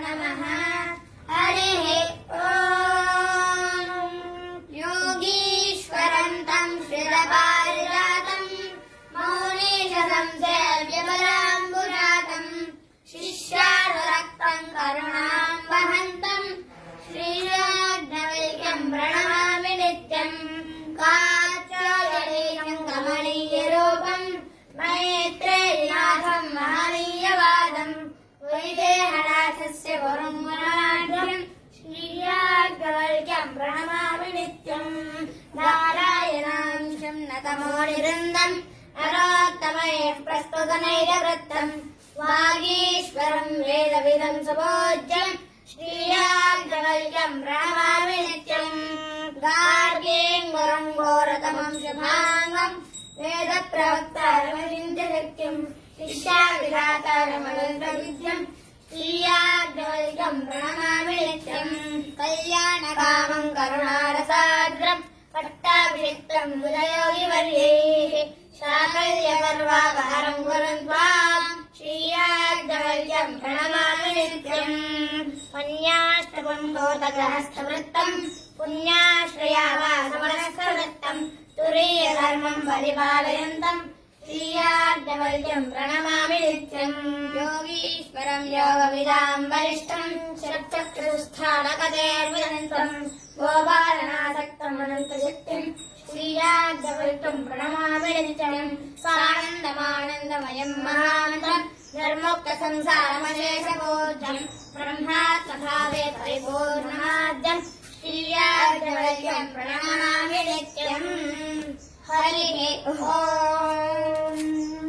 नमः। हरिः ॐ। योगीश्वरं तं श्रीरपारिजातं मौनीशं सेव्यपराम्बुजातं शिष्यानुरक्तं करुणां वहन्तं श्रीयाज्ञवल्क्यं प्रणमामि नित्यम्। कात्यायनीयं कमनीयरूपं मैत्रेयीनाथं महनीयवादं वैदेहनाथस्य गुरुं मुनाढ्यं श्रीयाज्ञवल्क्यं प्रणमामि नित्यम्। नारायणांशं नतमोनिवृन्दं नरोत्तमैः प्रस्तुतनैरवृत्तम् वागीश्वरं वेदविदं सुपूज्यं श्रीयाज्ञवल्क्यं प्रणमामि नित्यम्। गार्गीं गुरुं घोरतमं शुभाङ्गं वेदप्रवक्तारमचिन्त्यशक्तिं शिष्याविधातारमनन्तविद्यं श्रीयाज्ञवल्क्यं प्रणमामि नित्यम्। कल्याणकामं करुणारसाद्रं पट्टाभिषिक्तं हृदयोगिवर्यैः साकल्यपर्वापहरं कुर्वन् त्वां श्रीयाज्ञवल्क्यं प्रणमामि नित्यम्। पुण्याष्टपुण्डोदकहस्तवृत्तं पुण्याश्रयावासमनस्कवृत्तं तुरीयधर्मं परिपालयन्तं श्रीयाज्ञवल्क्यं प्रणमामि नित्यम्। योगीश्वरं योगविदां वरिष्ठं शरच्चक्षुस्थानकतेर्विदन्तं गोपालनासक्तं अनन्तशक्तिं श्रीयाज्ञवल्क्यं प्रणमामि नित्यम्। सानन्दमानन्दमयं महानन्दं निर्मुक्तसंसारमशेषबोधं ब्रह्मात्मभावे परिपूर्णमाद्यं श्रीयाज्ञवल्क्यं प्रणमामि नित्यम्। हरिः ॐ।